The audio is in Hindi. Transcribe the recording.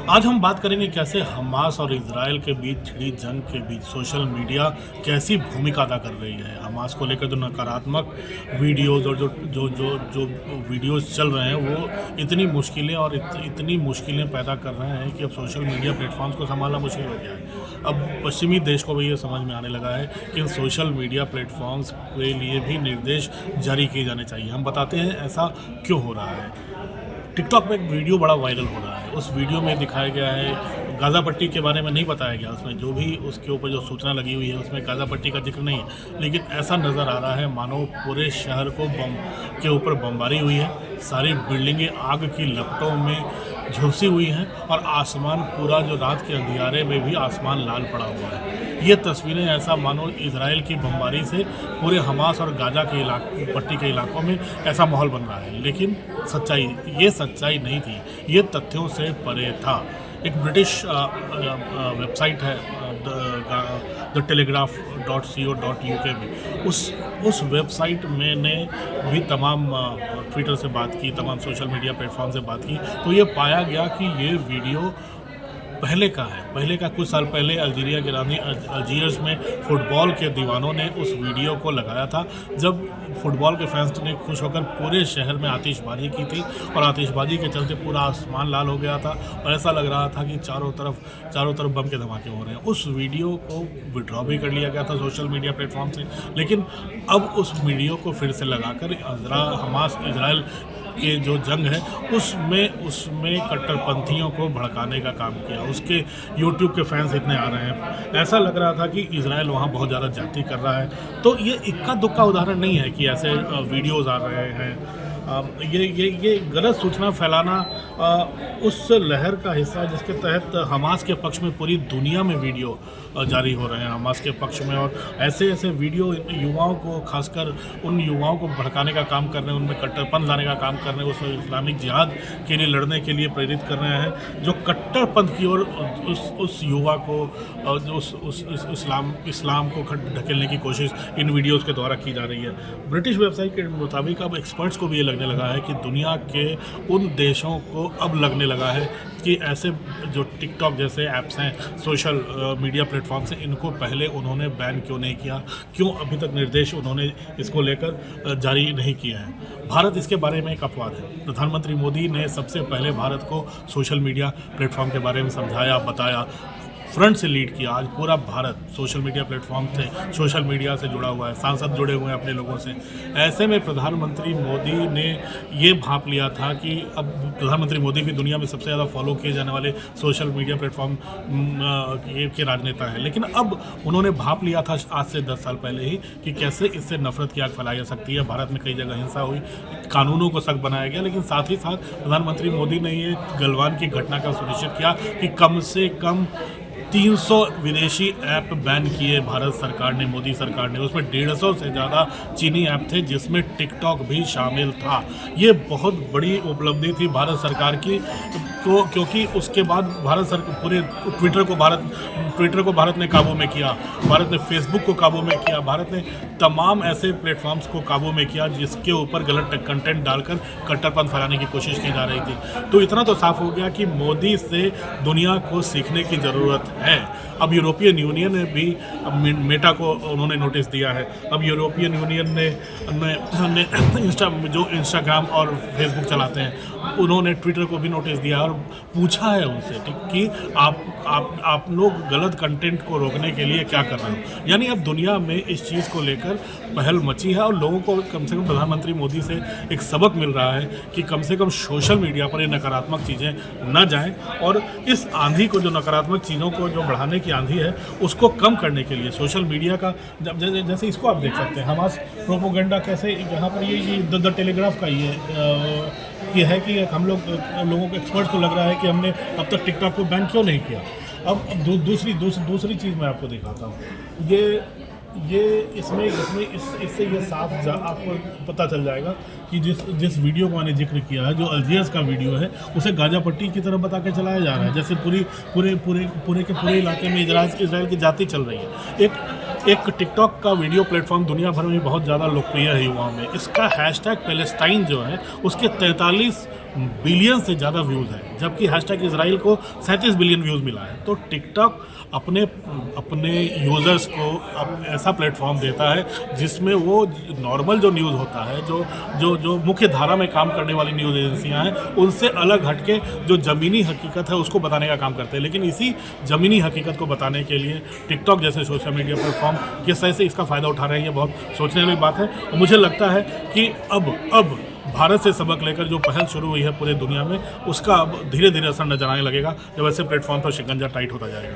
आज हम बात करेंगे कैसे हमास और इजराइल के बीच छिड़ी जंग के बीच सोशल मीडिया कैसी भूमिका अदा कर रही है। हमास को लेकर जो नकारात्मक वीडियोस और जो वीडियोस चल रहे हैं वो इतनी मुश्किलें और इतनी मुश्किलें पैदा कर रहे हैं कि अब सोशल मीडिया प्लेटफॉर्म्स को संभालना मुश्किल हो गया है। अब पश्चिमी देश को भी ये समझ में आने लगा है कि इन सोशल मीडिया प्लेटफॉर्म्स के लिए भी निर्देश जारी किए जाने चाहिए। हम बताते हैं ऐसा क्यों हो रहा है। टिकटॉक पे एक वीडियो बड़ा वायरल हो रहा है। उस वीडियो में दिखाया गया है, गाज़ा पट्टी के बारे में नहीं बताया गया, उसमें जो भी उसके ऊपर जो सूचना लगी हुई है उसमें गाज़ा पट्टी का जिक्र नहीं है, लेकिन ऐसा नज़र आ रहा है मानो पूरे शहर को बम के ऊपर बमबारी हुई है। सारी बिल्डिंगें आग की लपटों में झुलसी हुई हैं और आसमान पूरा जो रात के अंधियारे में भी आसमान लाल पड़ा हुआ है। ये तस्वीरें ऐसा मानो इजराइल की बमबारी से पूरे हमास और गाजा के पट्टी के इलाकों में ऐसा माहौल बन रहा है, लेकिन ये सच्चाई नहीं थी, ये तथ्यों से परे था। एक ब्रिटिश वेबसाइट है द टेलीग्राफ.co.uk में उस वेबसाइट में ने भी तमाम ट्विटर से बात की, तमाम सोशल मीडिया प्लेटफॉर्म से बात की, तो ये पाया गया कि ये वीडियो पहले का कुछ साल पहले अल्जीरिया की रानी अल्जीयर्स में फुटबॉल के दीवानों ने उस वीडियो को लगाया था, जब फुटबॉल के फैंस ने खुश होकर पूरे शहर में आतिशबाजी की थी और आतिशबाजी के चलते पूरा आसमान लाल हो गया था और ऐसा लग रहा था कि चारों तरफ बम के धमाके हो रहे हैं। उस वीडियो को विड्रॉ भी कर लिया गया था सोशल मीडिया प्लेटफॉर्म से, लेकिन अब उस वीडियो को फिर से लगाकर हमास इजराइल के जो जंग है उसमें कट्टरपंथियों को भड़काने का काम किया। उसके यूट्यूब के फैंस इतने आ रहे हैं, ऐसा लग रहा था कि इजराइल वहाँ बहुत ज़्यादा जाति कर रहा है। तो ये इक्का दुक्का उदाहरण नहीं है कि ऐसे वीडियोज़ आ रहे हैं। ये गलत सूचना फैलाना उस लहर का हिस्सा है जिसके तहत हमास के पक्ष में पूरी दुनिया में वीडियो जारी हो रहे हैं हमास के पक्ष में, और ऐसे वीडियो युवाओं को, खासकर उन युवाओं को भड़काने का काम कर रहे हैं, उनमें कट्टरपंथ लाने का काम कर रहे हैं, उस इस्लामिक जिहाद के लिए लड़ने के लिए प्रेरित कर रहे हैं, जो कट्टरपंथ की ओर उस युवा को उस इस्लाम को ढकेलने की कोशिश इन वीडियोज़ के द्वारा की जा रही है। ब्रिटिश वेबसाइट के मुताबिक अब एक्सपर्ट्स को भी ये लगने लगा है कि दुनिया के उन देशों को अब लगने लगा है कि ऐसे जो टिकटॉक जैसे ऐप्स हैं, सोशल मीडिया प्लेटफॉर्म्स हैं, इनको पहले उन्होंने बैन क्यों नहीं किया, क्यों अभी तक निर्देश उन्होंने इसको लेकर जारी नहीं किया है। भारत इसके बारे में एक अपवाद है। प्रधानमंत्री मोदी ने सबसे पहले भारत को सोशल मीडिया प्लेटफॉर्म के बारे में समझाया, बताया, फ्रंट से लीड किया। आज पूरा भारत सोशल मीडिया प्लेटफॉर्म से, सोशल मीडिया से जुड़ा हुआ है, सांसद जुड़े हुए हैं अपने लोगों से। ऐसे में प्रधानमंत्री मोदी ने ये भांप लिया था कि अब प्रधानमंत्री मोदी भी दुनिया में सबसे ज़्यादा फॉलो किए जाने वाले सोशल मीडिया प्लेटफॉर्म के राजनेता हैं, लेकिन अब उन्होंने भांप लिया था आज से 10 साल पहले ही कि कैसे इससे नफरत की आग फैलाई जा सकती है। भारत में कई जगह हिंसा हुई, कानूनों को सख्त बनाया गया, लेकिन साथ ही साथ प्रधानमंत्री मोदी ने ये गलवान की घटना का सुनिश्चित किया कि कम से कम 300 विदेशी ऐप बैन किए भारत सरकार ने, मोदी सरकार ने। उसमें 150 से ज़्यादा चीनी ऐप थे जिसमें टिकटॉक भी शामिल था। ये बहुत बड़ी उपलब्धि थी भारत सरकार की, तो क्योंकि उसके बाद भारत सरकार पूरे ट्विटर को भारत ने काबू में किया, भारत ने फेसबुक को काबू में किया, भारत ने तमाम ऐसे प्लेटफॉर्म्स को काबू में किया जिसके ऊपर गलत कंटेंट डालकर कट्टरपंथ फैलाने की कोशिश की जा रही थी। तो इतना तो साफ हो गया कि मोदी से दुनिया को सीखने की ज़रूरत है। अब यूरोपियन यूनियन ने भी मेटा को उन्होंने नोटिस दिया है। अब यूरोपियन यूनियन ने जो इंस्टाग्राम और फेसबुक चलाते हैं उन्होंने ट्विटर को भी नोटिस दिया और पूछा है उनसे कि आप लोग गलत कंटेंट को रोकने के लिए क्या कर रहे हो। यानी अब दुनिया में इस चीज़ को लेकर पहल मची है और लोगों को कम से कम प्रधानमंत्री मोदी से एक सबक मिल रहा है कि कम से कम सोशल मीडिया पर ये नकारात्मक चीज़ें न जाएं, और इस आंधी को, जो नकारात्मक चीज़ों को जो बढ़ाने की आंधी है, उसको कम करने के लिए सोशल मीडिया का, जैसे इसको आप देख सकते हैं, हमास प्रोपोगंडा कैसे यहाँ पर ये द टेलीग्राफ का ये है कि लोगों को, एक्सपर्ट्स को लग रहा है कि हमने अब तक टिकटॉक को बैन क्यों नहीं किया। अब दूसरी चीज़ मैं आपको दिखाता हूँ। इससे ये साफ आपको पता चल जाएगा कि जिस वीडियो का मैंने जिक्र किया है, जो अल्जीयर्स का वीडियो है, उसे गाजा पट्टी की तरफ बता के चलाया जा रहा है, जैसे पूरे इलाके में इजराइल की जाति चल रही है। एक टिकटॉक का वीडियो प्लेटफॉर्म दुनिया भर में बहुत ज़्यादा लोकप्रिय है युवाओं में। इसका हैशटैग पैलेस्टाइन जो है, उसके 43 बिलियन से ज़्यादा व्यूज़ है, जबकि हैशटैग इजराइल को 37 बिलियन व्यूज़ मिला है। तो टिकटॉक अपने अपने यूज़र्स को ऐसा प्लेटफॉर्म देता है जिसमें वो नॉर्मल जो न्यूज़ होता है, जो जो जो मुख्य धारा में काम करने वाली न्यूज़ एजेंसियां हैं, उनसे अलग हटके जो ज़मीनी हकीकत है उसको बताने का काम करते हैं। लेकिन इसी ज़मीनी हकीकत को बताने के लिए टिकटॉक जैसे सोशल मीडिया प्लेटफॉर्म किस तरह से इसका फ़ायदा उठा रहे हैं, ये बहुत सोचने वाली बात है। और मुझे लगता है कि अब भारत से सबक लेकर जो पहल शुरू हुई है पूरे दुनिया में, उसका अब धीरे धीरे असर नजर आने लगेगा जब ऐसे प्लेटफॉर्म पर शिकंजा टाइट होता जाएगा।